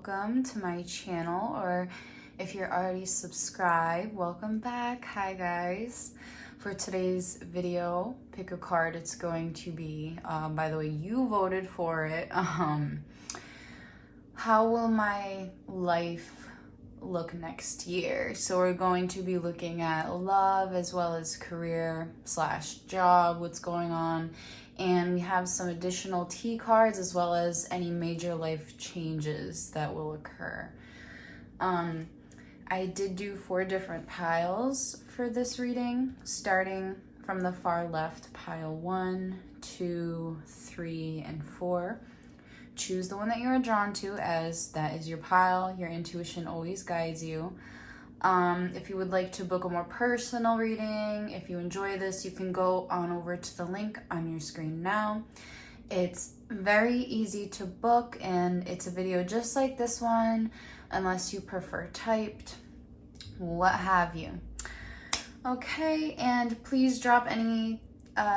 welcome to my channel, or if you're already subscribed, welcome back. Hi guys. For today's video, pick a card. It's going to be, by the way, you voted for it. How will my life look next year? So we're going to be looking at love as well as career / job, what's going on. And we have some additional T cards as well as any major life changes that will occur. I did do 4 different piles for this reading, starting from the far left, pile 1, 2, 3, and 4. Choose the one that you are drawn to, as that is your pile. Your intuition always guides you. If you would like to book a more personal reading, if you enjoy this, you can go on over to the link on your screen now. It's very easy to book, and it's a video just like this one, unless you prefer typed, what have you. Okay, and please drop any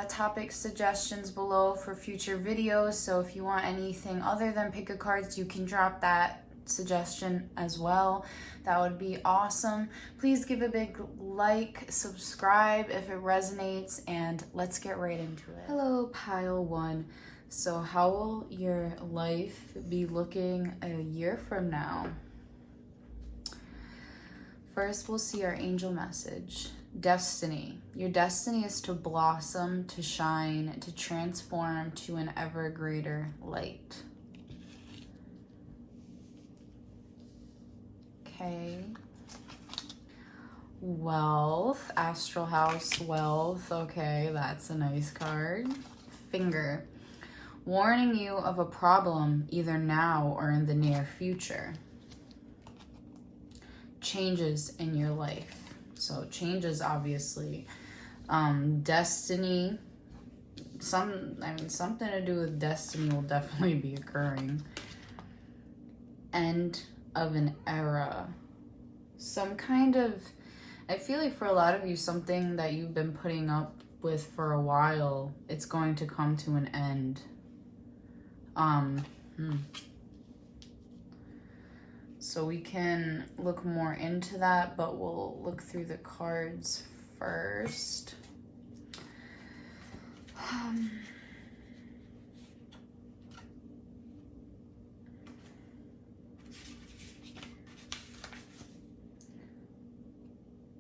topic suggestions below for future videos. So if you want anything other than pick a cards, you can drop that suggestion as well. That would be awesome. Please give a big like, subscribe if it resonates, and let's get right into it. Hello, pile 1. So how will your life be looking a year from now? First, we'll see our angel message. Destiny. Your destiny is to blossom, to shine, to transform to an ever greater light. Okay. Wealth. Astral house wealth. Okay, that's a nice card. Finger. Warning you of a problem either now or in the near future. Changes in your life. So changes, obviously. Destiny. Something to do with destiny will definitely be occurring. End of an era. Some kind of, I feel like for a lot of you, something that you've been putting up with for a while, it's going to come to an end. So we can look more into that, but we'll look through the cards first.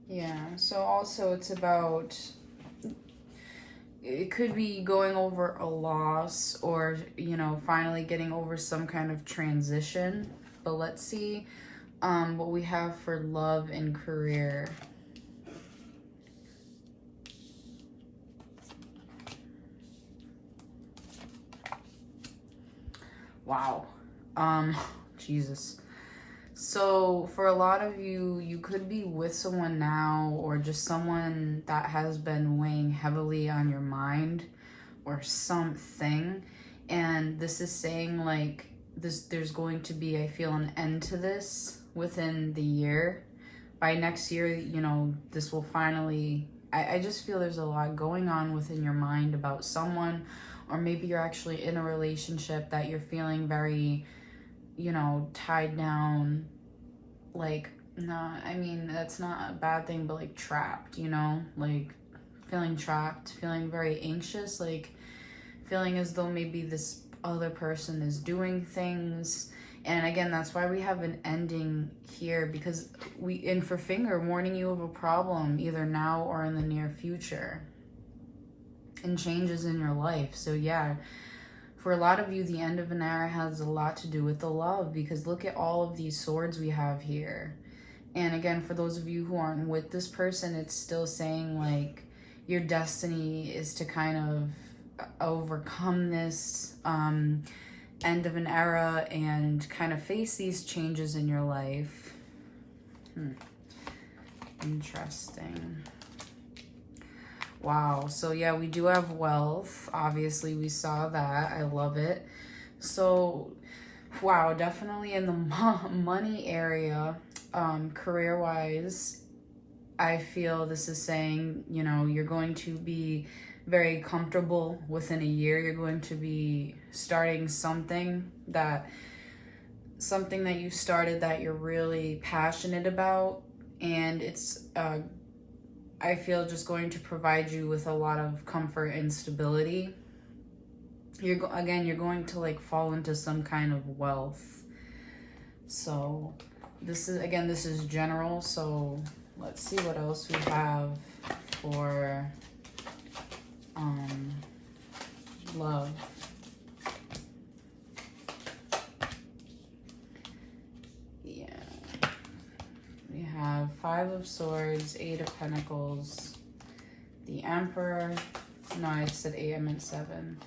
Yeah, so also it's about, it could be going over a loss or, you know, finally getting over some kind of transition. But let's see what we have for love and career. Wow. Jesus. So for a lot of you, you could be with someone now, or just someone that has been weighing heavily on your mind or something. And this is saying like there's going to be, I feel, an end to this within the year. By next year, you know, this will finally, I just feel there's a lot going on within your mind about someone, or maybe you're actually in a relationship that you're feeling very, you know, tied down, like, not, I mean, that's not a bad thing, but like trapped, you know, like feeling trapped, feeling very anxious, like feeling as though maybe this other person is doing things. And again, that's why we have an ending here, because and for finger, warning you of a problem either now or in the near future, and changes in your life. So yeah, for a lot of you, the end of an era has a lot to do with the love, because look at all of these swords we have here. And again, for those of you who aren't with this person, it's still saying like your destiny is to kind of overcome this end of an era and kind of face these changes in your life. Interesting. Wow. So yeah, we do have wealth. Obviously, we saw that. I love it. So wow, definitely in the money area, career-wise, I feel this is saying, you know, you're going to be very comfortable within a year. You're going to be starting something that something that you started that you're really passionate about, and it's I feel just going to provide you with a lot of comfort and stability. You're going to like fall into some kind of wealth. So this is general, so let's see what else we have for love. Yeah. We have 5 of Swords, 8 of Pentacles, the Emperor. No, I said 8, I meant 7.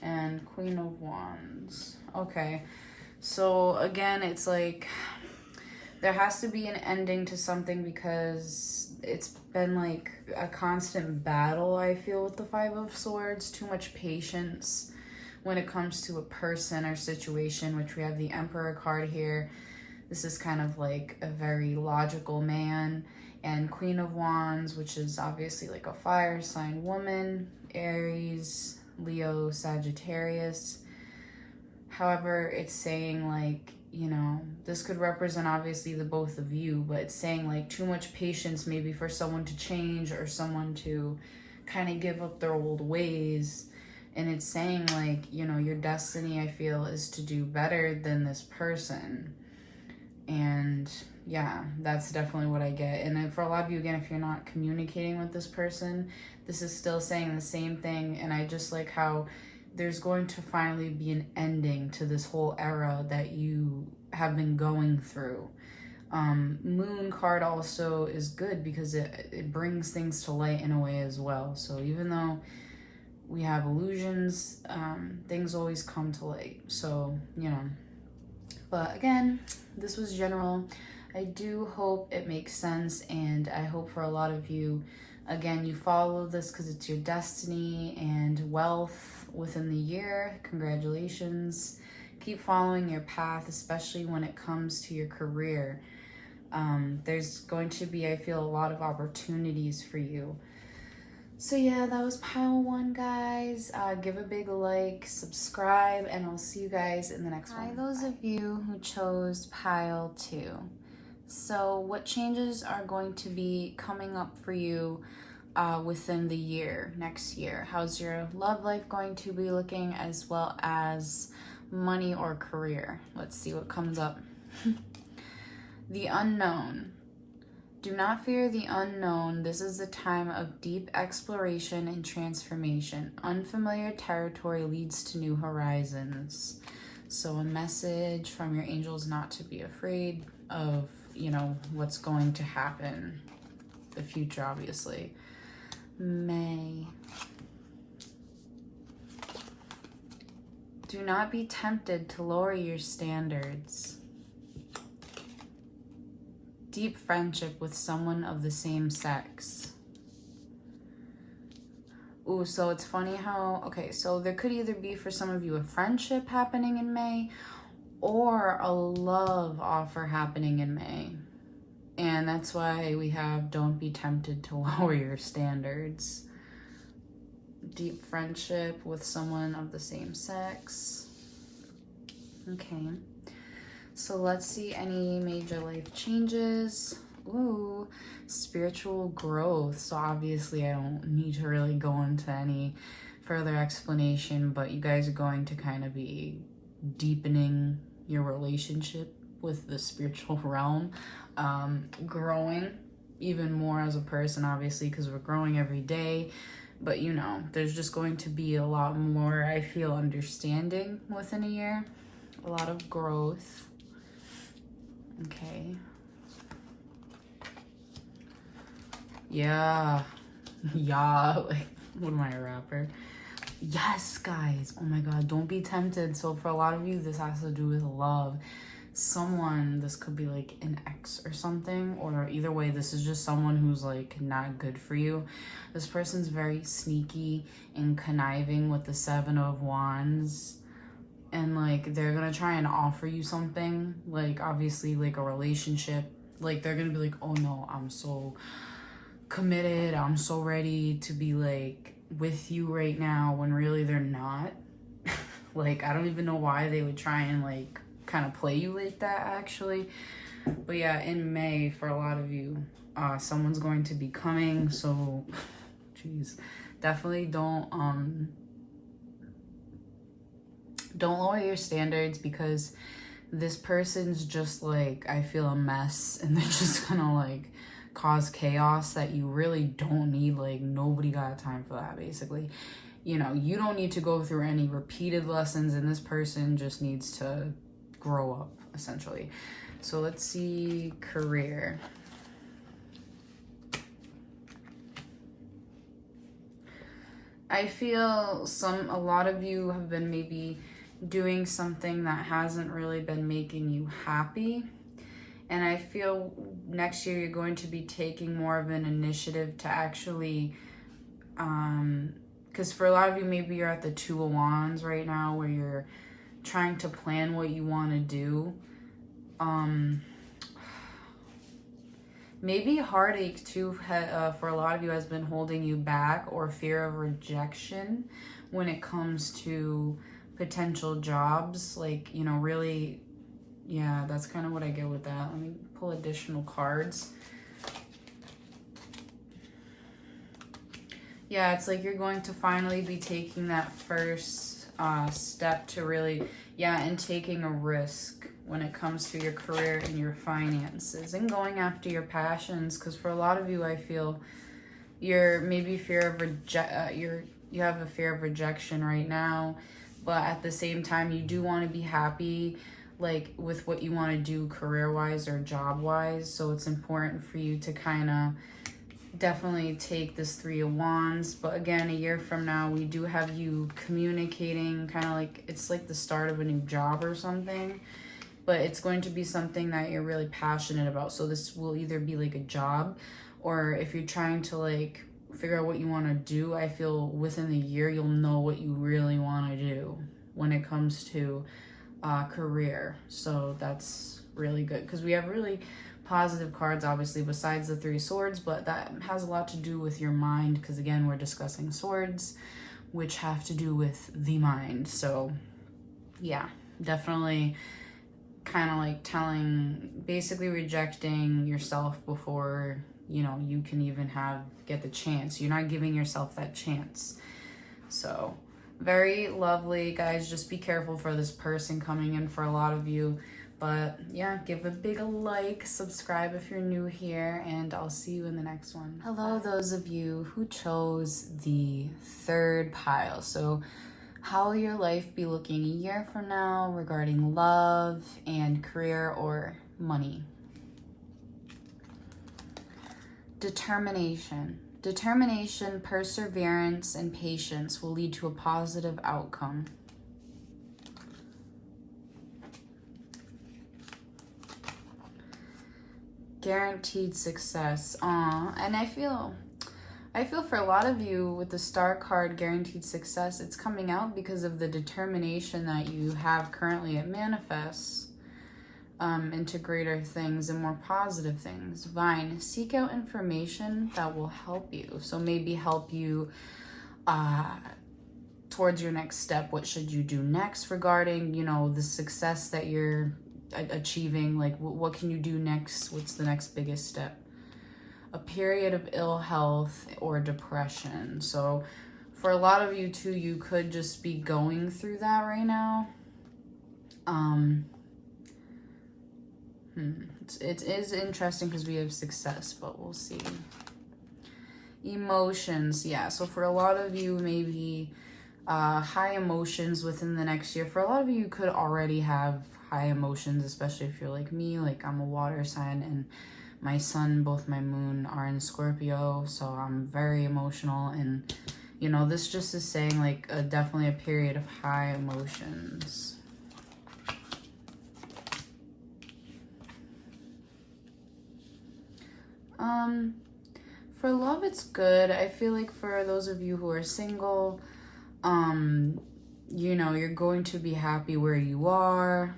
And Queen of Wands. Okay. So again, it's like there has to be an ending to something because it's been like a constant battle, I feel, with the 5 of Swords. Too much patience when it comes to a person or situation, which we have the Emperor card here. This is kind of like a very logical man. And Queen of Wands, which is obviously like a fire sign woman, Aries, Leo, Sagittarius. However, it's saying like, you know, this could represent obviously the both of you, but it's saying like too much patience maybe for someone to change or someone to kind of give up their old ways. And it's saying like, you know, your destiny, I feel, is to do better than this person. And yeah, that's definitely what I get. And then for a lot of you, again, if you're not communicating with this person, this is still saying the same thing. And I just like how there's going to finally be an ending to this whole era that you have been going through. Moon card also is good because it brings things to light in a way as well. So even though we have illusions, things always come to light. So, you know, but again, this was general. I do hope it makes sense, and I hope for a lot of you, again, you follow this because it's your destiny and wealth within the year. Congratulations. Keep following your path, especially when it comes to your career. There's going to be, I feel, a lot of opportunities for you. So yeah, that was pile 1, guys. Give a big like, subscribe, and I'll see you guys in the next one. Hi, those of you who chose pile 2. So what changes are going to be coming up for you within the year, next year? How's your love life going to be looking, as well as money or career? Let's see what comes up. The unknown. Do not fear the unknown. This is a time of deep exploration and transformation. Unfamiliar territory leads to new horizons. So a message from your angels not to be afraid of, you know, what's going to happen. The future, obviously. May. Do not be tempted to lower your standards. Deep friendship with someone of the same sex. Ooh, so it's funny how, okay, so there could either be for some of you a friendship happening in May or a love offer happening in May. And that's why we have don't be tempted to lower your standards. Deep friendship with someone of the same sex. Okay. So let's see any major life changes. Ooh, spiritual growth. So obviously I don't need to really go into any further explanation, but you guys are going to kind of be deepening your relationship with the spiritual realm, growing even more as a person, obviously, because we're growing every day. But you know, there's just going to be a lot more, I feel, understanding within a year. A lot of growth. Okay. Yeah. Yeah. Like, what am I, a rapper? Yes, guys. Oh my God. Don't be tempted. So for a lot of you, this has to do with love. Someone, this could be like an ex or something, or either way, this is just someone who's like not good for you. This person's very sneaky and conniving with the 7 of Wands. And like they're gonna try and offer you something, like obviously like a relationship. Like they're gonna be like, oh no, I'm so committed, I'm so ready to be like with you right now, when really they're not. Like I don't even know why they would try and like kind of play you like that, actually. But yeah, in May, for a lot of you, someone's going to be coming. So, jeez, definitely don't lower your standards, because this person's just like, I feel, a mess, and they're just gonna like cause chaos that you really don't need. Like, nobody got time for that, basically. You know, you don't need to go through any repeated lessons, and this person just needs to grow up, essentially. So let's see, career. I feel a lot of you have been maybe doing something that hasn't really been making you happy. And I feel next year you're going to be taking more of an initiative to actually, because for a lot of you, maybe you're at the 2 of Wands right now, where you're trying to plan what you want to do. Maybe heartache too, for a lot of you, has been holding you back, or fear of rejection when it comes to potential jobs. Like, you know, really, yeah, that's kind of what I get with that. Let me pull additional cards. Yeah, it's like you're going to finally be taking that first step to really, and taking a risk when it comes to your career and your finances, and going after your passions. Because for a lot of you, I feel you're maybe you have a fear of rejection right now, but at the same time, you do want to be happy, like, with what you want to do career-wise or job-wise. So it's important for you to kind of definitely take this 3 of Wands. But again, a year from now, we do have you communicating, kind of like it's like the start of a new job or something. But it's going to be something that you're really passionate about. So this will either be like a job, or if you're trying to like figure out what you want to do, I feel within the year you'll know what you really want to do when it comes to career. So that's really good, because we have really positive cards, obviously, besides the 3 swords, but that has a lot to do with your mind, because again, we're discussing swords, which have to do with the mind. So yeah, definitely kind of like basically rejecting yourself before, you know, you can even get the chance. You're not giving yourself that chance. So very lovely, guys. Just be careful for this person coming in for a lot of you. But yeah, give a big like, subscribe if you're new here, and I'll see you in the next one. Hello, those of you who chose the 3rd pile. So how will your life be looking a year from now regarding love and career or money? Determination. Determination, perseverance, and patience will lead to a positive outcome. Guaranteed success. And I feel for a lot of you with the Star card, guaranteed success, it's coming out because of the determination that you have currently. It manifests into greater things and more positive things. Vine, seek out information that will help you. So maybe help you towards your next step. What should you do next regarding, you know, the success that you're achieving? Like, what can you do next? What's the next biggest step? A period of ill health or depression. So for a lot of you too, you could just be going through that right now. It is interesting because we have success, but we'll see. Emotions. Yeah, so for a lot of you, maybe high emotions within the next year. For a lot of you could already have high emotions, especially if you're like me. Like, I'm a water sign, and my sun, both my moon are in Scorpio, so I'm very emotional. And, you know, this just is saying like definitely a period of high emotions. For love, it's good. I feel like for those of you who are single, you know, you're going to be happy where you are.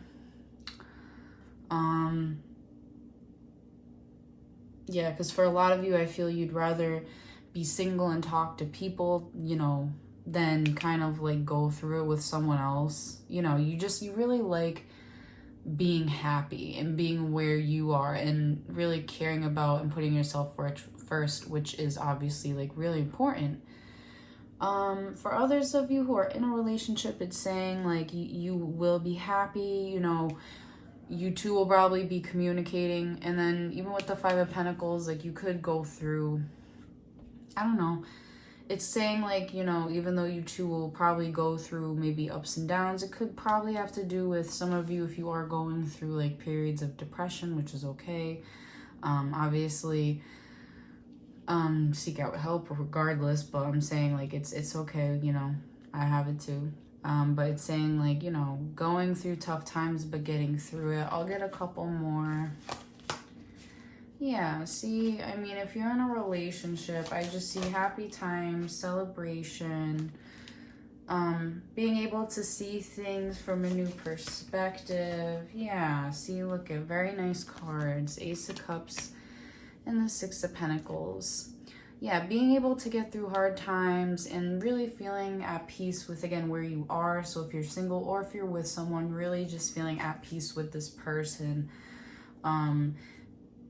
Yeah, because for a lot of you, I feel you'd rather be single and talk to people, you know, than kind of like go through it with someone else. You know, you really like being happy and being where you are and really caring about and putting yourself first, which is obviously like really important. For others of you who are in a relationship, it's saying like you will be happy, you know, you two will probably be communicating. And then even with the Five of Pentacles, like you could go through, I don't know, it's saying like, you know, even though you two will probably go through maybe ups and downs, it could probably have to do with some of you if you are going through like periods of depression, which is okay. Obviously, seek out help regardless, but I'm saying like it's okay, you know, I have it too. But it's saying like, you know, going through tough times but getting through it. I'll get a couple more. Yeah, see, I mean, if you're in a relationship, I just see happy times, celebration, being able to see things from a new perspective. Yeah, see, look at very nice cards, Ace of Cups and the Six of Pentacles. Yeah, being able to get through hard times and really feeling at peace with, again, where you are. So if you're single or if you're with someone, really just feeling at peace with this person.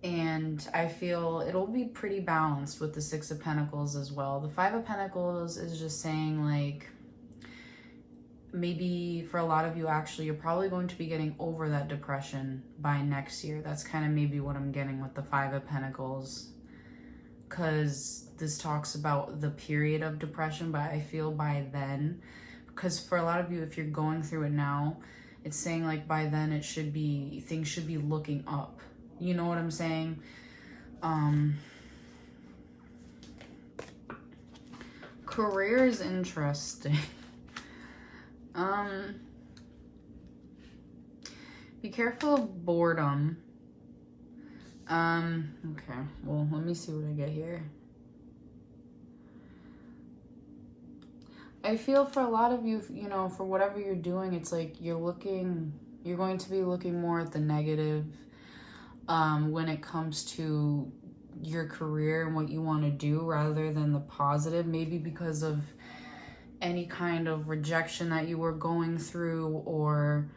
And I feel it'll be pretty balanced with the Six of Pentacles as well. The Five of Pentacles is just saying like, maybe for a lot of you, actually, you're probably going to be getting over that depression by next year. That's kind of maybe what I'm getting with the Five of Pentacles. Because this talks about the period of depression, but I feel by then, because for a lot of you, if you're going through it now, it's saying like by then it should be, things should be looking up. You know what I'm saying? Career is interesting. Be careful of boredom. Okay, well, let me see what I get here. I feel for a lot of you, you know, for whatever you're doing, it's like you're going to be looking more at the negative when it comes to your career and what you want to do rather than the positive, maybe because of any kind of rejection that you were going through, or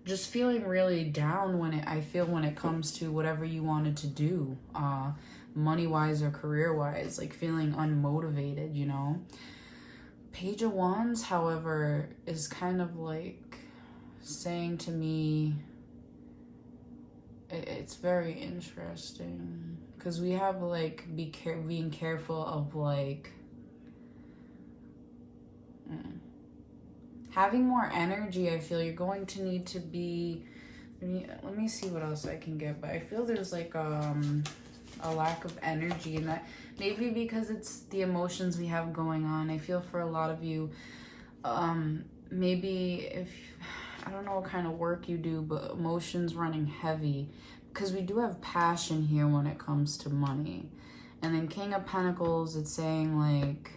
just feeling really down when it comes to whatever you wanted to do, money-wise or career-wise, like feeling unmotivated, you know. Page of Wands, however, is kind of like saying to me, it's very interesting because we have like being careful of like having more energy. I feel you're going to need to be, let me see what else I can get, but I feel there's like a lack of energy, and that maybe because it's the emotions we have going on. I feel for a lot of you, maybe if, I don't know what kind of work you do, but emotions running heavy, because we do have passion here when it comes to money. And then King of Pentacles, it's saying like,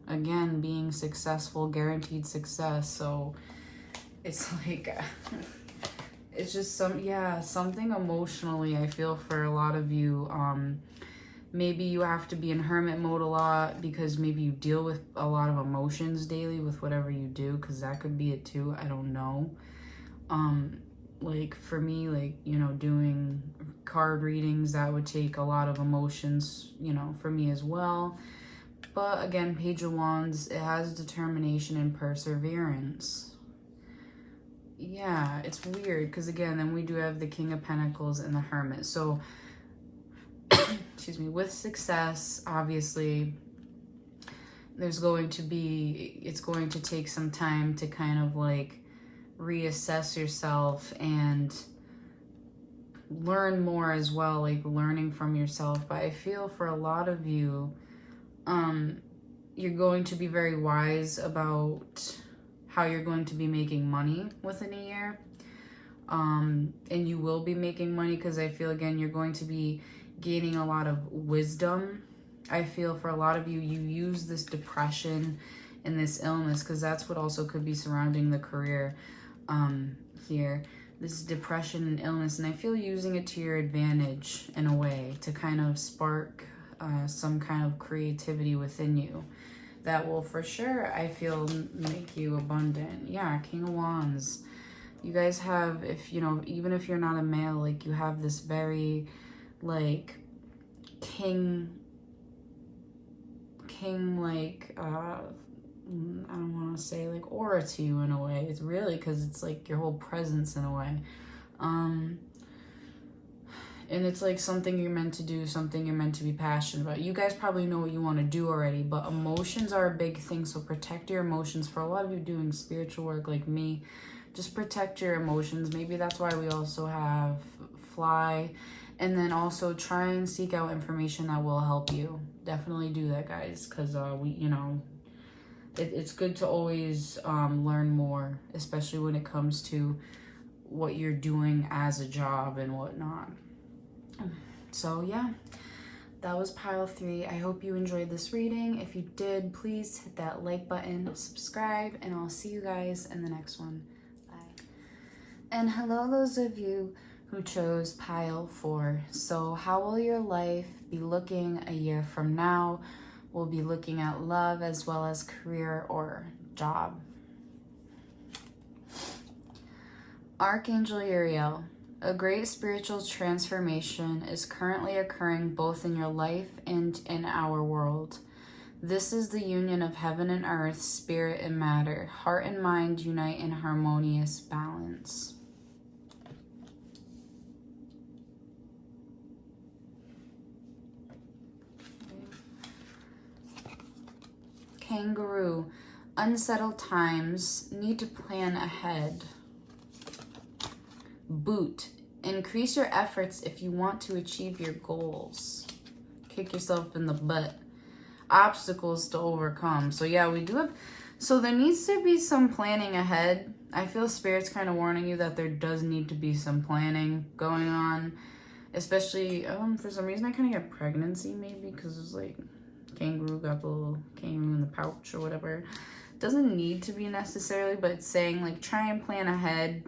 again, being successful, guaranteed success. So it's like, it's just something emotionally, I feel for a lot of you. Maybe you have to be in hermit mode a lot because maybe you deal with a lot of emotions daily with whatever you do, because that could be it too. I don't know. Like for me, like, you know, doing card readings, that would take a lot of emotions, you know, for me as well. But again, Page of Wands, it has determination and perseverance. Yeah, it's weird because again, then we do have the King of Pentacles and the Hermit. So, excuse me, with success, obviously, it's going to take some time to kind of like reassess yourself and learn more as well, like learning from yourself. But I feel for a lot of you, you're going to be very wise about how you're going to be making money within a year. And you will be making money because I feel, again, you're going to be gaining a lot of wisdom. I feel for a lot of you, you use this depression and this illness, because that's what also could be surrounding the career here. This depression and illness, and I feel using it to your advantage in a way to kind of spark some kind of creativity within you. that will for sure, I feel, make you abundant. Yeah, King of Wands. You guys have, if you know, even if you're not a male, like you have this very like king like I don't want to say like aura to you in a way. It's really, because it's like your whole presence in a way. And it's like something you're meant to do, something you're meant to be passionate about. You guys probably know what you want to do already, but emotions are a big thing. So protect your emotions. For a lot of you doing spiritual work like me, just protect your emotions. Maybe that's why we also have fly. And then also try and seek out information that will help you. Definitely do that, guys, because it's good to always learn more, especially when it comes to what you're doing as a job and whatnot. So yeah, that was pile 3. I hope you enjoyed this reading. If you did, please hit that like button, subscribe, and I'll see you guys in the next one. Bye. And hello, those of you who chose pile 4. So how will your life be looking a year from now? We'll be looking at love as well as career or job. Archangel Uriel. A great spiritual transformation is currently occurring both in your life and in our world. This is the union of heaven and earth, spirit and matter. Heart and mind unite in harmonious balance. Kangaroo. Unsettled times. Need to plan ahead. Boot. Increase your efforts if you want to achieve your goals. Kick yourself in the butt. Obstacles to overcome. So yeah, we do have... So there needs to be some planning ahead. I feel Spirit's kind of warning you that there does need to be some planning going on. Especially, for some reason I kind of get pregnancy maybe, because it's like kangaroo, got the little kangaroo in the pouch or whatever. Doesn't need to be necessarily, but it's saying like try and plan ahead.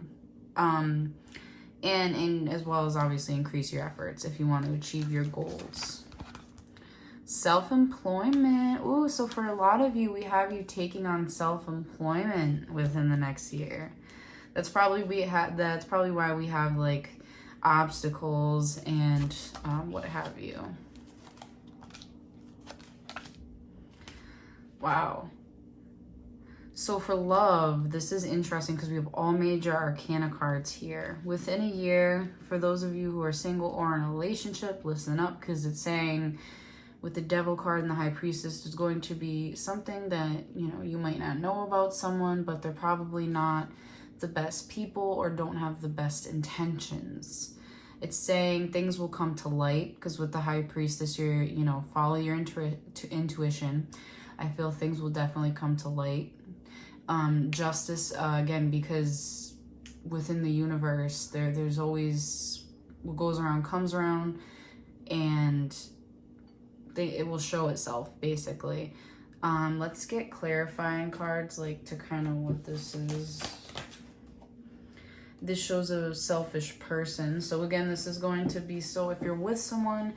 And as well as obviously increase your efforts if you want to achieve your goals. Self-employment. Ooh, so for a lot of you, we have you taking on self-employment within the next year. That's probably why we have like obstacles and what have you. Wow. So for love, this is interesting because we have all major arcana cards here. Within a year, for those of you who are single or in a relationship, listen up, because it's saying with the Devil card and the High Priestess, there's going to be something that, you might not know about someone, but they're probably not the best people or don't have the best intentions. It's saying things will come to light, because with the High Priestess, you're, follow your intuition. I feel things will definitely come to light. Justice, again, because within the universe, there's always what goes around comes around, and it will show itself, basically. Let's get clarifying cards, like, to kind of what this is. This shows a selfish person. So again, this is going to be, so if you're with someone,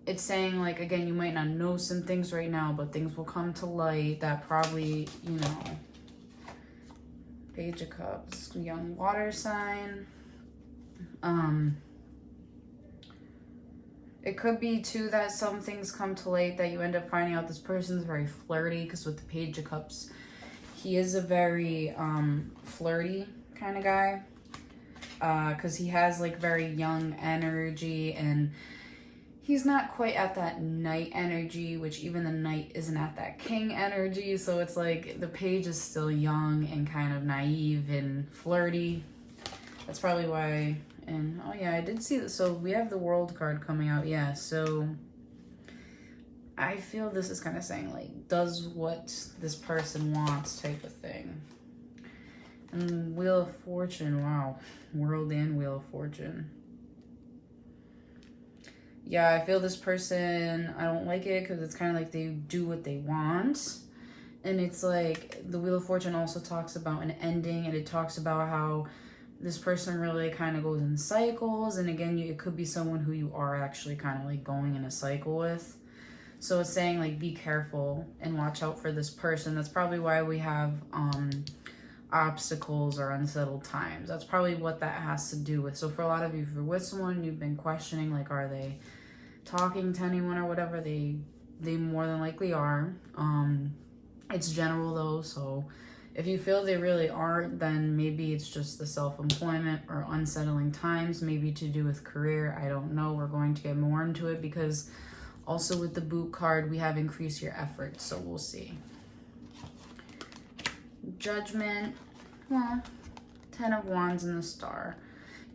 it's saying, like, again, you might not know some things right now, but things will come to light that probably, Page of Cups, young water sign. It could be, too, that some things come to light that you end up finding out this person's very flirty, because with the Page of Cups, he is a very flirty kind of guy, because he has, like, very young energy, and he's not quite at that knight energy, which even the knight isn't at that king energy. So it's like the page is still young and kind of naive and flirty. That's probably why. And oh yeah, I did see that. So we have the World card coming out. Yeah, so I feel this is kind of saying, like, does what this person wants type of thing. And Wheel of Fortune. Wow. World and Wheel of Fortune. Yeah, I feel this person, I don't like it because it's kind of like they do what they want. And it's like the Wheel of Fortune also talks about an ending, and it talks about how this person really kind of goes in cycles. And again, it could be someone who you are actually kind of like going in a cycle with. So it's saying like be careful and watch out for this person. That's probably why we have obstacles or unsettled times. That's probably what that has to do with. So for a lot of you, if you're with someone, you've been questioning, like, are they talking to anyone or whatever, they more than likely are. It's general though, so if you feel they really aren't, then maybe it's just the self-employment or unsettling times, maybe to do with career. I don't know. We're going to get more into it because also with the boot card, we have increase your efforts, so we'll see. Judgment, well, 10 of Wands and the Star.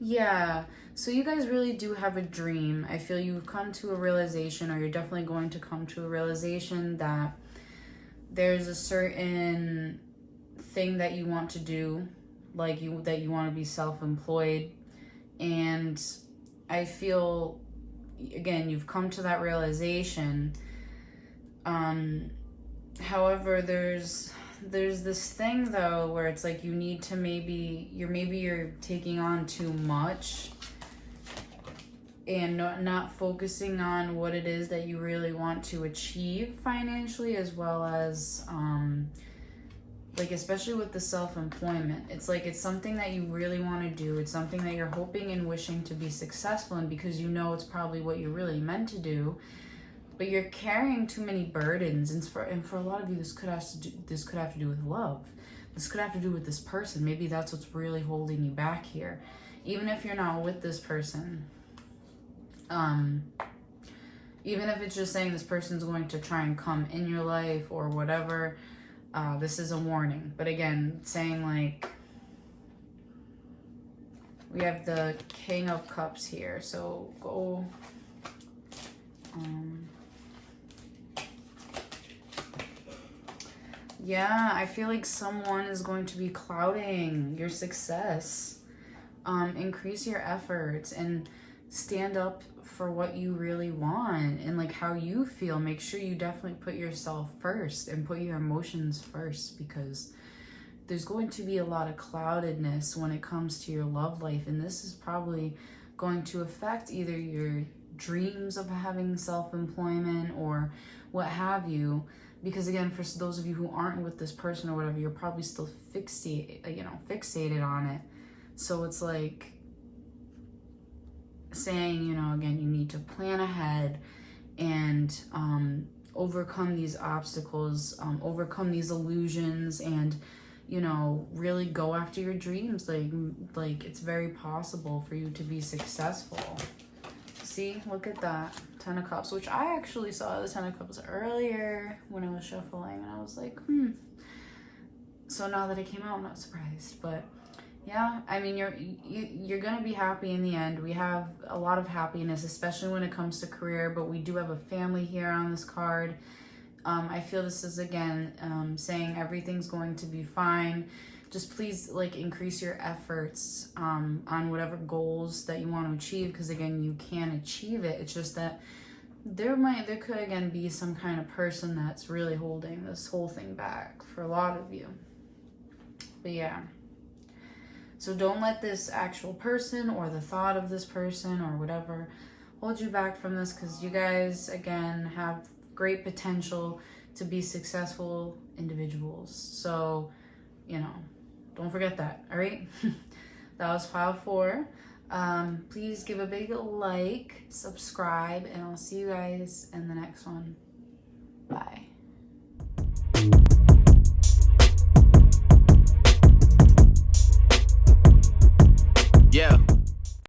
Yeah, so you guys really do have a dream. I feel you've come to a realization, or you're definitely going to come to a realization that there's a certain thing that you want to do, like that you want to be self-employed. And I feel, again, you've come to that realization. However, there's this thing though where it's like you need to maybe you're taking on too much and not focusing on what it is that you really want to achieve financially, as well as like especially with the self-employment. It's like it's something that you really want to do. It's something that you're hoping and wishing to be successful in because you know it's probably what you're really meant to do. But you're carrying too many burdens, and for a lot of you, this could have to do with love. This could have to do with this person. Maybe that's what's really holding you back here, even if you're not with this person. Even if it's just saying this person's going to try and come in your life or whatever, this is a warning. But again, saying like we have the King of Cups here, so go. Yeah, I feel like someone is going to be clouding your success. Increase your efforts and stand up for what you really want and like how you feel. Make sure you definitely put yourself first and put your emotions first, because there's going to be a lot of cloudedness when it comes to your love life. And this is probably going to affect either your dreams of having self-employment or what have you. Because again, for those of you who aren't with this person or whatever, you're probably still fixated on it. So it's like saying, again, you need to plan ahead and overcome these obstacles, overcome these illusions, and really go after your dreams. Like it's very possible for you to be successful. See, look at that. 10 of Cups, which I actually saw the 10 of Cups earlier when I was shuffling, and I was like, So now that it came out, I'm not surprised. But yeah, I mean, you're gonna be happy in the end. We have a lot of happiness, especially when it comes to career, but we do have a family here on this card. I feel this is, again, saying everything's going to be fine. Just please, like, increase your efforts on whatever goals that you want to achieve, because, again, you can achieve it. It's just that there could, again, be some kind of person that's really holding this whole thing back for a lot of you. But, yeah. So don't let this actual person or the thought of this person or whatever hold you back from this, because you guys, again, have great potential to be successful individuals. So, don't forget that, all right? That was file 4. Please give a big like, subscribe, and I'll see you guys in the next one. Bye.